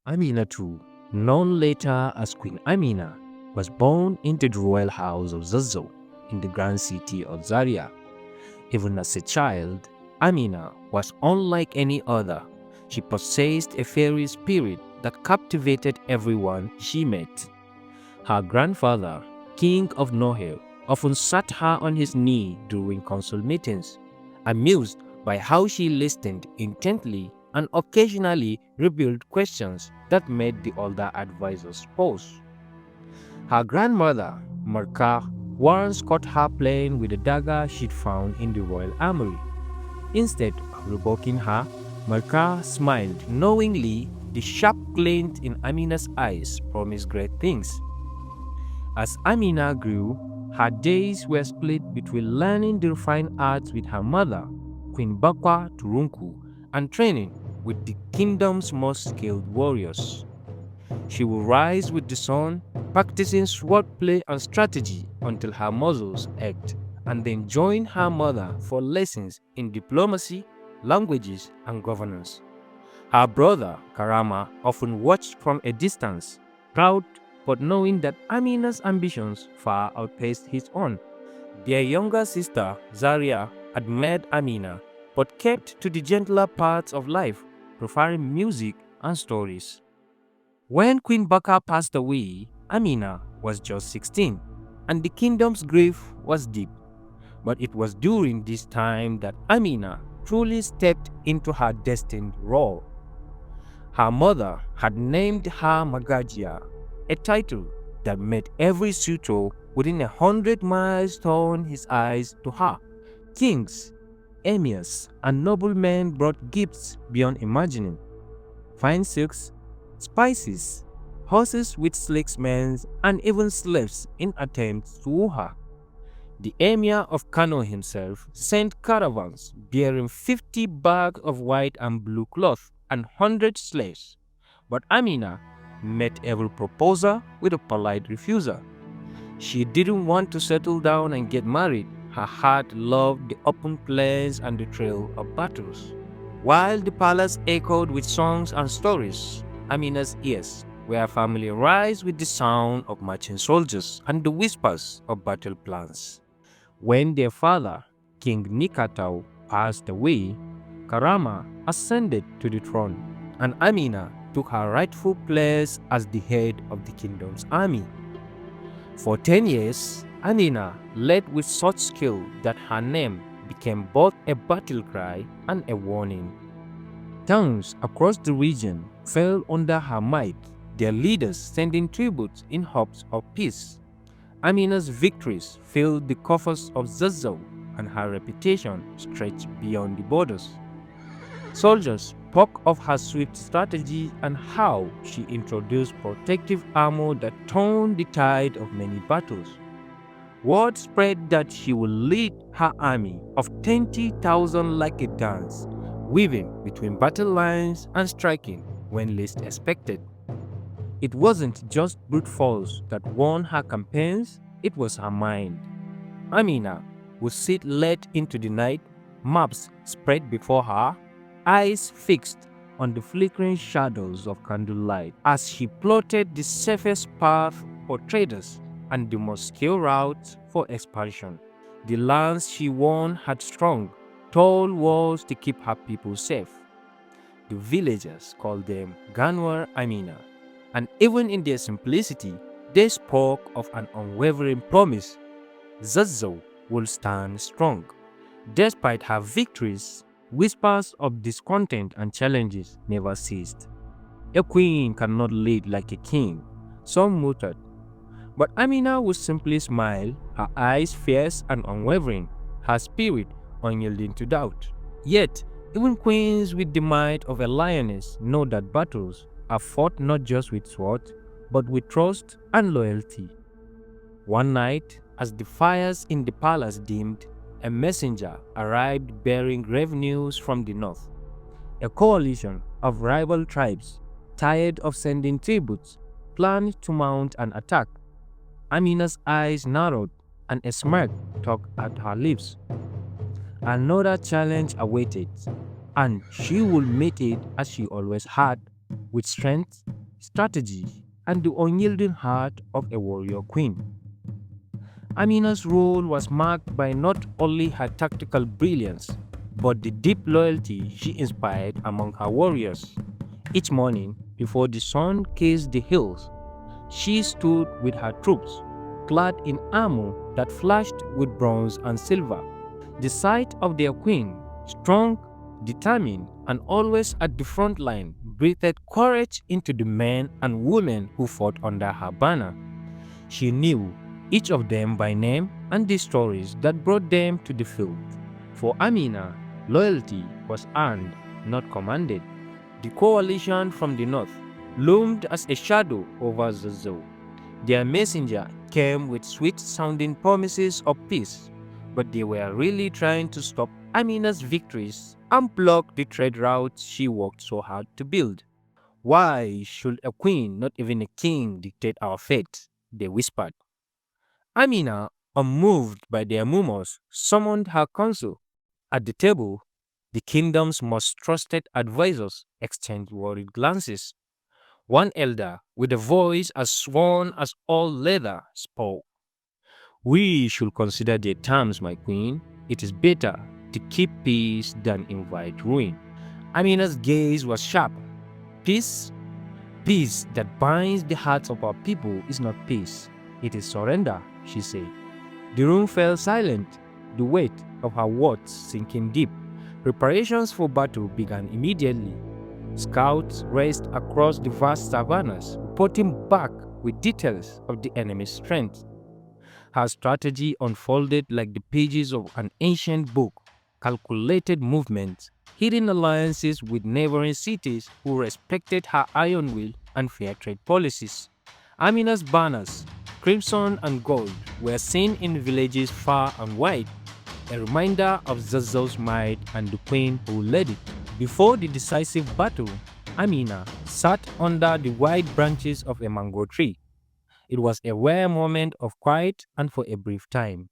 Amina too, known later as Queen Amina, was born into the royal house of Zazzau in the grand city of Zaria. Even as a child, Amina was unlike any other. She possessed a fairy spirit that captivated everyone she met. Her grandfather, King of Nohel, often sat her on his knee during council meetings, amused by how she listened intently and occasionally revealed questions that made the older advisors pause. Her grandmother, Marka, once caught her playing with a dagger she'd found in the royal armory. Instead of rebuking her, Marka smiled knowingly. The sharp glint in Amina's eyes promised great things. As Amina grew, her days were split between learning the refined arts with her mother, Queen Bakwa Turunku, and training with the kingdom's most skilled warriors. She would rise with the sun, practicing swordplay and strategy until her muscles ached, and then join her mother for lessons in diplomacy, languages, and governance. Her brother, Karama, often watched from a distance, proud but knowing that Amina's ambitions far outpaced his own. Their younger sister, Zaria, admired Amina but kept to the gentler parts of life, preferring music and stories. When Queen Baka passed away, Amina was just 16, and the kingdom's grief was deep. But it was during this time that Amina truly stepped into her destined role. Her mother had named her Magajia, a title that made every suitor within 100 miles turn his eyes to her. Kings, emirs, and noblemen brought gifts beyond imagining: fine silks, spices, horses with sleek manes, and even slaves in attempts to woo her. The emir of Kano himself sent caravans bearing 50 bags of white and blue cloth and 100 slaves. But Amina met every proposal with a polite refusal. She didn't want to settle down and get married. Her heart loved the open plains and the thrill of battles. While the palace echoed with songs and stories, Amina's ears were familiarized with the sound of marching soldiers and the whispers of battle plans. When their father, King Nikatau, passed away, Karama ascended to the throne, and Amina took her rightful place as the head of the kingdom's army. For 10 years, Amina led with such skill that her name became both a battle cry and a warning. Towns across the region fell under her might, their leaders sending tributes in hopes of peace. Amina's victories filled the coffers of Zazzau, and her reputation stretched beyond the borders. Soldiers spoke of her swift strategy and how she introduced protective armor that turned the tide of many battles. Word spread that she would lead her army of 20,000 like a dance, weaving between battle lines and striking when least expected. It wasn't just brute force that won her campaigns, it was her mind. Amina would sit late into the night, maps spread before her, eyes fixed on the flickering shadows of candlelight as she plotted the safest path for traders and the most skilled routes for expansion. The lands she won had strong, tall walls to keep her people safe. The villagers called them Ganwar Amina, and even in their simplicity, they spoke of an unwavering promise: Zazzau will stand strong. Despite her victories, whispers of discontent and challenges never ceased. A queen cannot lead like a king, some muttered. But Amina would simply smile, her eyes fierce and unwavering, her spirit unyielding to doubt. Yet, even queens with the might of a lioness know that battles are fought not just with swords, but with trust and loyalty. One night, as the fires in the palace dimmed, a messenger arrived bearing grave news from the north. A coalition of rival tribes, tired of sending tributes, planned to mount an attack. Amina's eyes narrowed and a smirk tugged at her lips. Another challenge awaited, and she would meet it as she always had, with strength, strategy, and the unyielding heart of a warrior queen. Amina's role was marked by not only her tactical brilliance, but the deep loyalty she inspired among her warriors. Each morning, before the sun kissed the hills, she stood with her troops, clad in armor that flashed with bronze and silver. The sight of their queen, strong, determined, and always at the front line, breathed courage into the men and women who fought under her banner. She knew each of them by name and the stories that brought them to the field. For Amina, loyalty was earned, not commanded. The coalition from the north loomed as a shadow over Zazzau. Their messenger came with sweet-sounding promises of peace, but they were really trying to stop Amina's victories and block the trade routes she worked so hard to build. Why should a queen, not even a king, dictate our fate? They whispered. Amina, unmoved by their murmurs, summoned her council. At the table, the kingdom's most trusted advisors exchanged worried glances. One elder, with a voice as sworn as all leather, spoke. We should consider their terms, my queen. It is better to keep peace than invite ruin. Amina's gaze was sharp. Peace? Peace that binds the hearts of our people is not peace. It is surrender, she said. The room fell silent, the weight of her words sinking deep. Preparations for battle began immediately. Scouts raced across the vast savannas, reporting back with details of the enemy's strength. Her strategy unfolded like the pages of an ancient book, calculated movements, hidden alliances with neighboring cities who respected her iron will and fair trade policies. Amina's banners, crimson and gold, were seen in villages far and wide, a reminder of Zazzau's might and the queen who led it. Before the decisive battle, Amina sat under the wide branches of a mango tree. It was a rare moment of quiet, and for a brief time,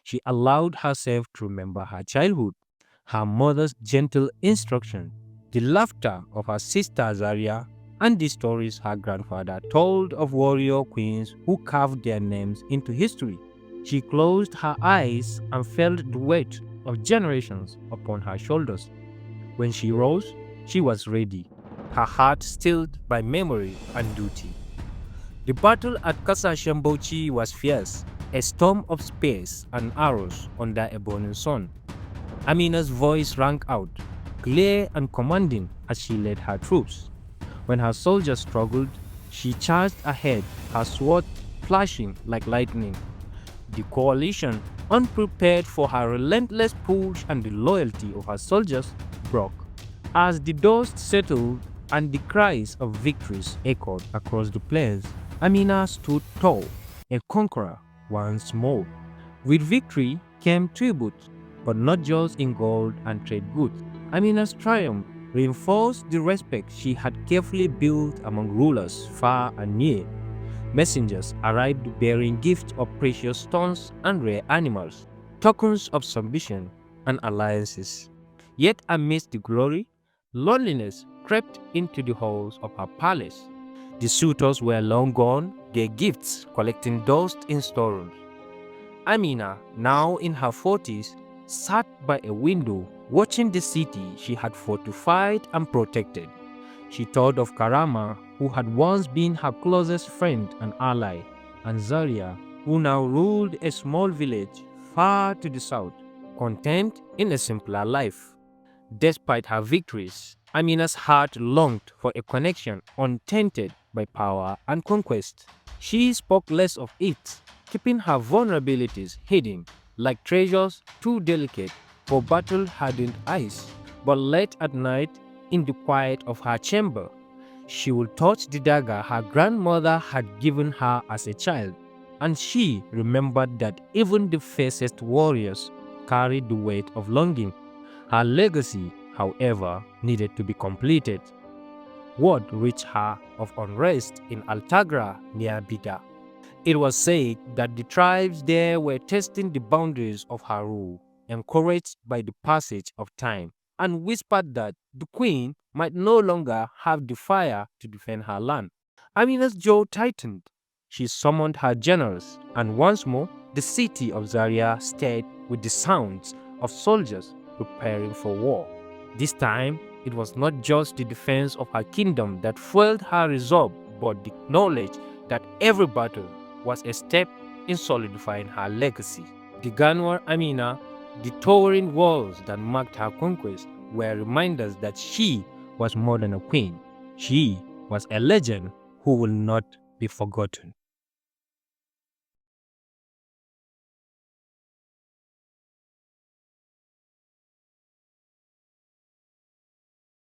she allowed herself to remember her childhood, her mother's gentle instruction, the laughter of her sister Zaria, and the stories her grandfather told of warrior queens who carved their names into history. She closed her eyes and felt the weight of generations upon her shoulders. When she rose, she was ready, her heart stilled by memory and duty. The battle at Kasashambouchi was fierce, a storm of spears and arrows under a burning sun. Amina's voice rang out, clear and commanding as she led her troops. When her soldiers struggled, she charged ahead, her sword flashing like lightning. The coalition, unprepared for her relentless push and the loyalty of her soldiers, broke. As the dust settled and the cries of victories echoed across the plains, Amina stood tall, a conqueror once more. With victory came tribute, but not just in gold and trade goods. Amina's triumph reinforced the respect she had carefully built among rulers far and near. Messengers arrived bearing gifts of precious stones and rare animals, tokens of submission and alliances. Yet amidst the glory, loneliness crept into the halls of her palace. The suitors were long gone, their gifts collecting dust in storerooms. Amina, now in her 40s, sat by a window watching the city she had fortified and protected. She thought of Karama, who had once been her closest friend and ally, and Zaria, who now ruled a small village far to the south, content in a simpler life. Despite her victories, Amina's heart longed for a connection untainted by power and conquest. She spoke less of it, keeping her vulnerabilities hidden, like treasures too delicate for battle-hardened eyes. But late at night, in the quiet of her chamber, she would touch the dagger her grandmother had given her as a child, and she remembered that even the fiercest warriors carried the weight of longing. Her legacy, however, needed to be completed. Word reached her of unrest in Altagra near Bida. It was said that the tribes there were testing the boundaries of her rule, encouraged by the passage of time, and whispered that the queen might no longer have the fire to defend her land. Amina's jaw tightened. She summoned her generals, and once more the city of Zaria stirred with the sounds of soldiers preparing for war. This time, it was not just the defense of her kingdom that fueled her resolve, but the knowledge that every battle was a step in solidifying her legacy. The Ganwar Amina, the towering walls that marked her conquest, were reminders that she was more than a queen. She was a legend who will not be forgotten.